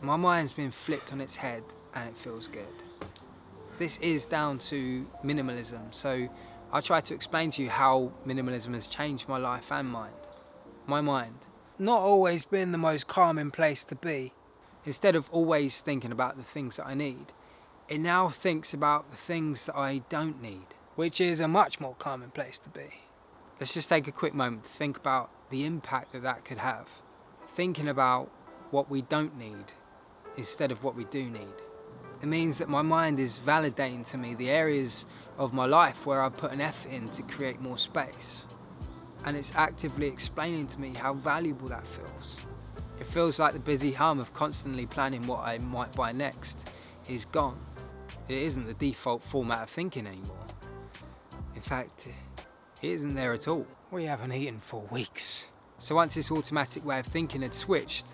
My mind's been flipped on its head and it feels good. This is down to minimalism, so I'll try to explain to you how minimalism has changed my life and mind. My mind. Not always been the most calming place to be. Instead of always thinking about the things that I need, it now thinks about the things that I don't need, which is a much more calming place to be. Let's just take a quick moment to think about the impact that that could have. Thinking about what we don't need instead of what we do need. It means that my mind is validating to me the areas of my life where I put an effort in to create more space. And it's actively explaining to me how valuable that feels. It feels like the busy hum of constantly planning what I might buy next is gone. It isn't the default format of thinking anymore. In fact, it isn't there at all. We haven't eaten for weeks. So once this automatic way of thinking had switched,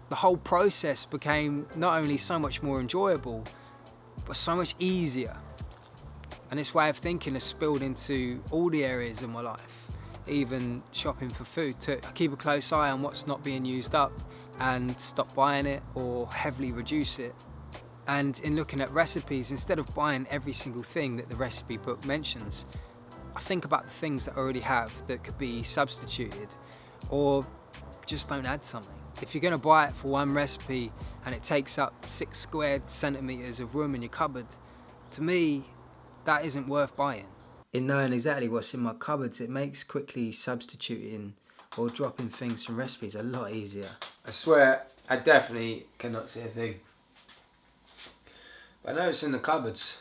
the whole process became not only so much more enjoyable, but so much easier. And this way of thinking has spilled into all the areas of my life, even shopping for food too. I keep a close eye on what's not being used up and stop buying it or heavily reduce it. And in looking at recipes, instead of buying every single thing that the recipe book mentions, I think about the things that I already have that could be substituted, or just don't add something. If you're going to buy it for one recipe and it takes up 6 squared centimetres of room in your cupboard, to me, that isn't worth buying. In knowing exactly what's in my cupboards, it makes quickly substituting or dropping things from recipes a lot easier. I swear, I definitely cannot see a thing. But I know it's in the cupboards.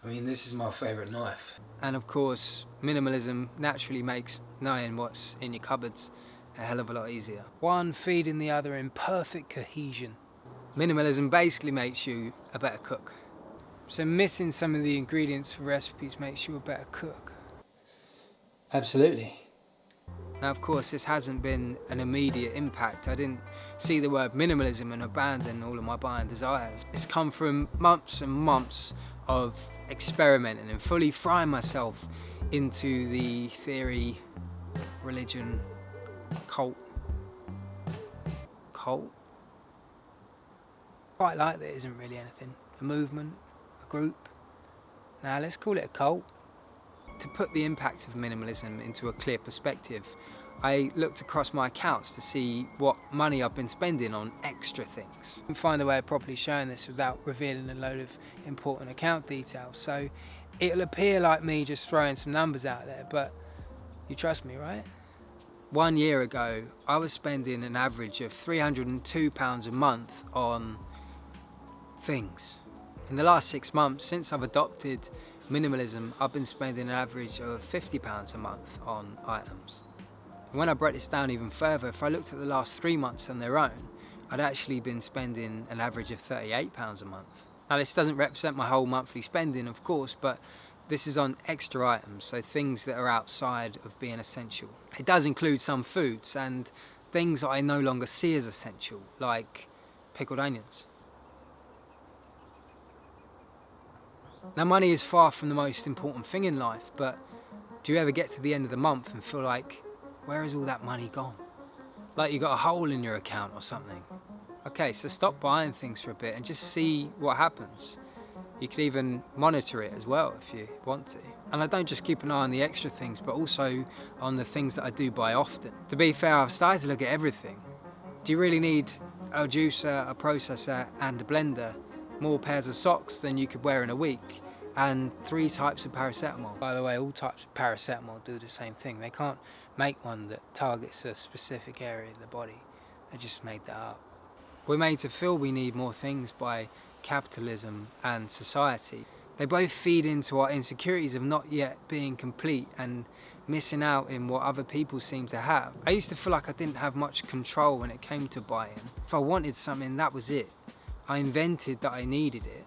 I mean, this is my favourite knife. And of course, minimalism naturally makes knowing what's in your cupboards a hell of a lot easier. One feeding the other in perfect cohesion. Minimalism basically makes you a better cook. So missing some of the ingredients for recipes makes you a better cook. Absolutely. Now of course this hasn't been an immediate impact. I didn't see the word minimalism and abandon all of my buying desires. It's come from months and months of experimenting and fully frying myself into the theory, religion, cult. Quite like that it isn't really anything. A movement, a group. Now let's call it a cult. To put the impact of minimalism into a clear perspective, I looked across my accounts to see what money I've been spending on extra things. I couldn't find a way of properly showing this without revealing a load of important account details, so it'll appear like me just throwing some numbers out there, but you trust me, right? 1 year ago, I was spending an average of £302 a month on things. In the last 6 months, since I've adopted minimalism, I've been spending an average of £50 a month on items. And when I broke this down even further, if I looked at the last 3 months on their own, I'd actually been spending an average of £38 a month. Now this doesn't represent my whole monthly spending, of course, but this is on extra items, so things that are outside of being essential. It does include some foods and things that I no longer see as essential, like pickled onions. Now money is far from the most important thing in life, but do you ever get to the end of the month and feel like, where has all that money gone? Like you got a hole in your account or something. Okay, so stop buying things for a bit and just see what happens. You could even monitor it as well if you want to. And I don't just keep an eye on the extra things, but also on the things that I do buy often. To be fair, I've started to look at everything. Do you really need a juicer, a processor and a blender, more pairs of socks than you could wear in a week, and 3 types of paracetamol? By the way, all types of paracetamol do the same thing. They can't make one that targets a specific area of the body. They just made that up. We're made to feel we need more things by capitalism and society. They both feed into our insecurities of not yet being complete and missing out in what other people seem to have. I used to feel like I didn't have much control when it came to buying. If I wanted something, that was it. I invented that I needed it,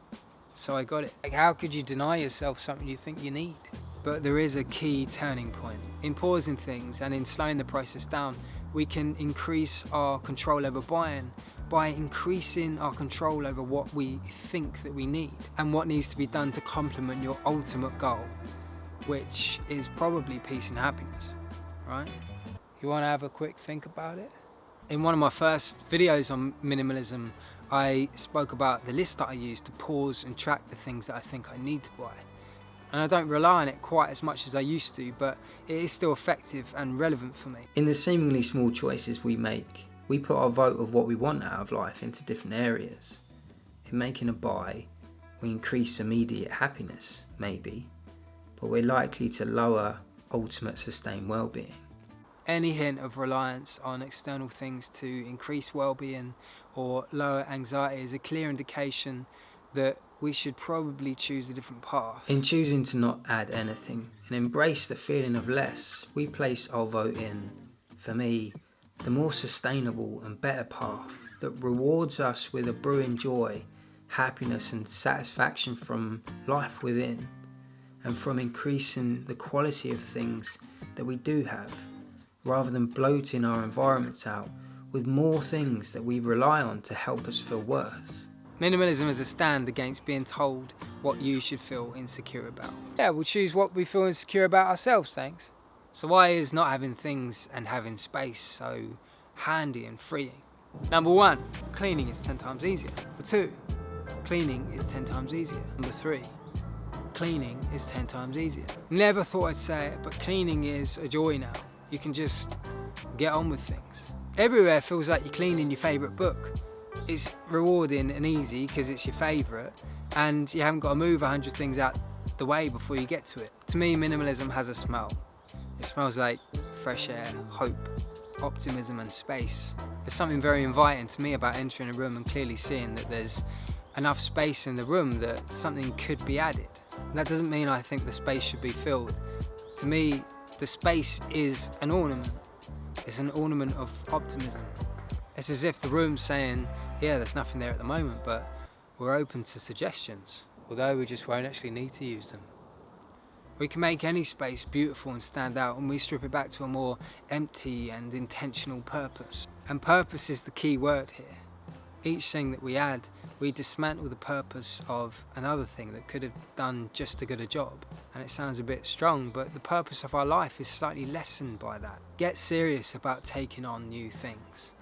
so I got it. Like, how could you deny yourself something you think you need? But there is a key turning point. In pausing things and in slowing the process down, we can increase our control over buying by increasing our control over what we think that we need and what needs to be done to complement your ultimate goal, which is probably peace and happiness, right? You want to have a quick think about it? In one of my first videos on minimalism, I spoke about the list that I use to pause and track the things that I think I need to buy. And I don't rely on it quite as much as I used to, but it is still effective and relevant for me. In the seemingly small choices we make, we put our vote of what we want out of life into different areas. In making a buy, we increase immediate happiness, maybe, but we're likely to lower ultimate sustained well-being. Any hint of reliance on external things to increase well-being or lower anxiety is a clear indication that we should probably choose a different path. In choosing to not add anything and embrace the feeling of less, we place our vote in, for me, the more sustainable and better path that rewards us with a brewing joy, happiness and satisfaction from life within, and from increasing the quality of things that we do have, rather than bloating our environments out with more things that we rely on to help us feel worth. Minimalism is a stand against being told what you should feel insecure about. Yeah, we'll choose what we feel insecure about ourselves, thanks. So why is not having things and having space so handy and freeing? Number 1, cleaning is 10 times easier. Number 2, cleaning is 10 times easier. Number 3, cleaning is 10 times easier. Never thought I'd say it, but cleaning is a joy now. You can just get on with things. Everywhere feels like you're cleaning your favourite book. It's rewarding and easy because it's your favourite, and you haven't got to move 100 things out the way before you get to it. To me, minimalism has a smell. It smells like fresh air, hope, optimism and space. There's something very inviting to me about entering a room and clearly seeing that there's enough space in the room that something could be added. And that doesn't mean I think the space should be filled. To me, the space is an ornament. It's an ornament of optimism. It's as if the room's saying, yeah, there's nothing there at the moment, but we're open to suggestions, although we just won't actually need to use them. We can make any space beautiful and stand out, and we strip it back to a more empty and intentional purpose. And purpose is the key word here. Each thing that we add, we dismantle the purpose of another thing that could have done just as good a job. And it sounds a bit strong, but the purpose of our life is slightly lessened by that. Get serious about taking on new things.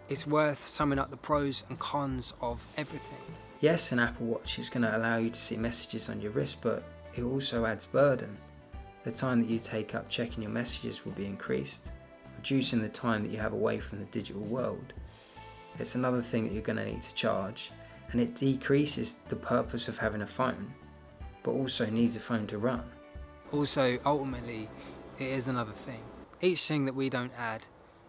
It's worth summing up the pros and cons of everything. Yes, an Apple Watch is going to allow you to see messages on your wrist, but it also adds burden. The time that you take up checking your messages will be increased, reducing the time that you have away from the digital world. It's another thing that you're going to need to charge, and it decreases the purpose of having a phone, but also needs a phone to run. Also, ultimately, it is another thing. Each thing that we don't add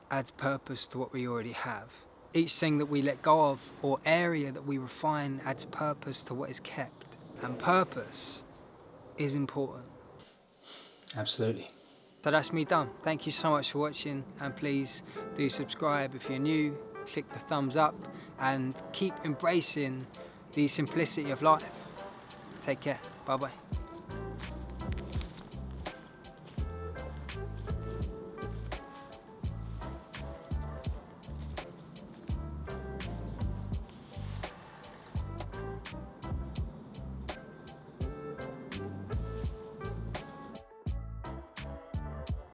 adds purpose to what we already have. Each thing that we let go of or area that we refine adds purpose to what is kept. And purpose is important. Absolutely. So that's me done. Thank you so much for watching, and please do subscribe if you're new, click the thumbs up and keep embracing the simplicity of life. Take care. Bye bye.